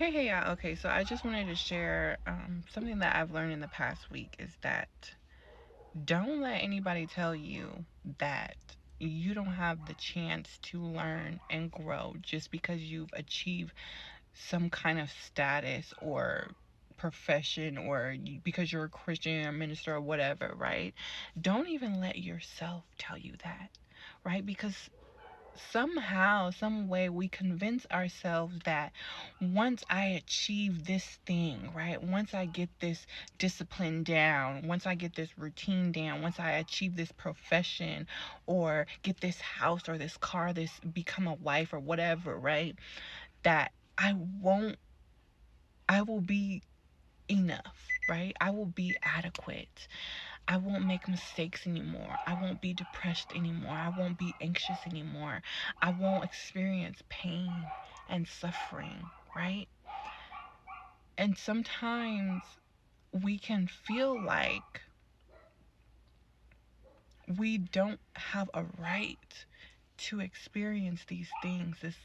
Hey, yeah, okay, so I just wanted to share something that I've learned in the past week is that don't let anybody tell you that you don't have the chance to learn and grow just because you've achieved some kind of status or profession or because you're a Christian or minister or whatever, right? Don't even let yourself tell you that, right? Because somehow, some way, we convince ourselves that once I achieve this thing, right? Once I get this discipline down, once I get this routine down, once I achieve this profession or get this house or this car, this become a wife or whatever, right? That I won't, I will be enough, right? I will be adequate. I won't make mistakes anymore. I won't be depressed anymore. I won't be anxious anymore. I won't experience pain and suffering, right? And sometimes we can feel like we don't have a right to experience these things, this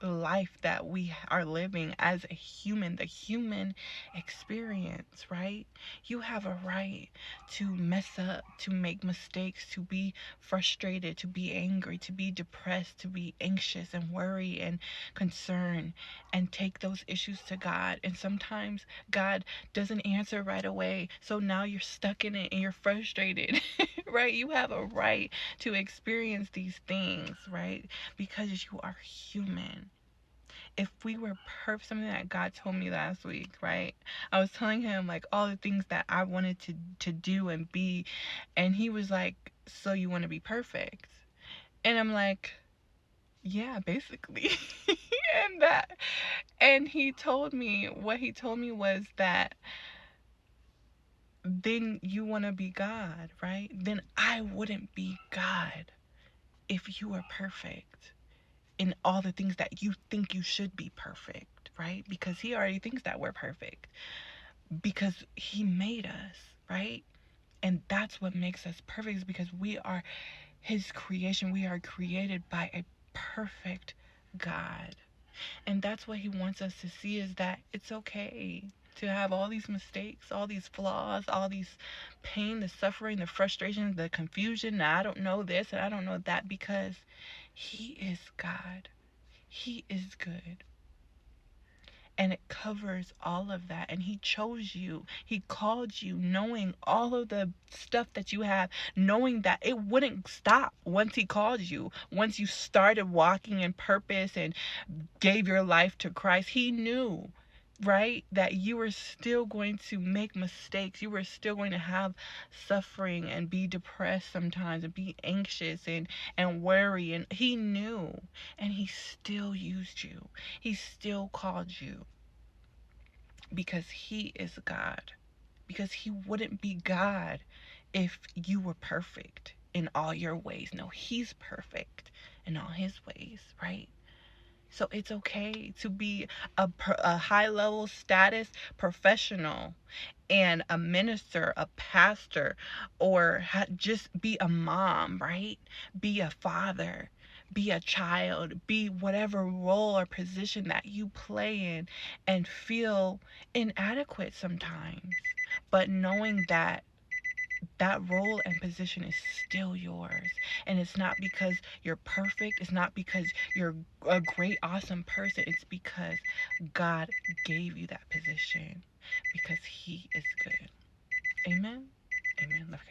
life that we are living as a human, the human experience, right? You have a right to mess up, to make mistakes, to be frustrated, to be angry, to be depressed, to be anxious and worry and concern, and take those issues to God. And sometimes God doesn't answer right away. So now you're stuck in it and you're frustrated, right? You have a right to experience these things, right? Because you are human. If we were perfect, something that God told me last week, right? I was telling him like all the things that I wanted to do and be, and he was like, "So you want to be perfect?" And I'm like, "Yeah, basically." and that and he told me, what he told me was that then you want to be God, right? Then I wouldn't be God if you were perfect in all the things that you think you should be perfect, right? Because he already thinks that we're perfect because he made us, right? And that's what makes us perfect, is because we are his creation. We are created by a perfect God. And that's what he wants us to see, is that it's okay to have all these mistakes, all these flaws, all these pain, the suffering, the frustration, the confusion. I don't know this and I don't know that, because he is God. He is good. And it covers all of that. And he chose you. He called you knowing all of the stuff that you have, knowing that it wouldn't stop once he called you. Once you started walking in purpose and gave your life to Christ, he knew, right, that you were still going to make mistakes. You were still going to have suffering and be depressed sometimes and be anxious and worry. And he knew, and he still used you. He still called you because he is God. Because he wouldn't be God if you were perfect in all your ways. No, he's perfect in all his ways, right? So it's okay to be a high level status professional and a minister, a pastor, or just be a mom, right? Be a father, be a child, be whatever role or position that you play in, and feel inadequate sometimes. But knowing that that role and position is still yours. And it's not because you're perfect. It's not because you're a great, awesome person. It's because God gave you that position because he is good. Amen. Amen. Let's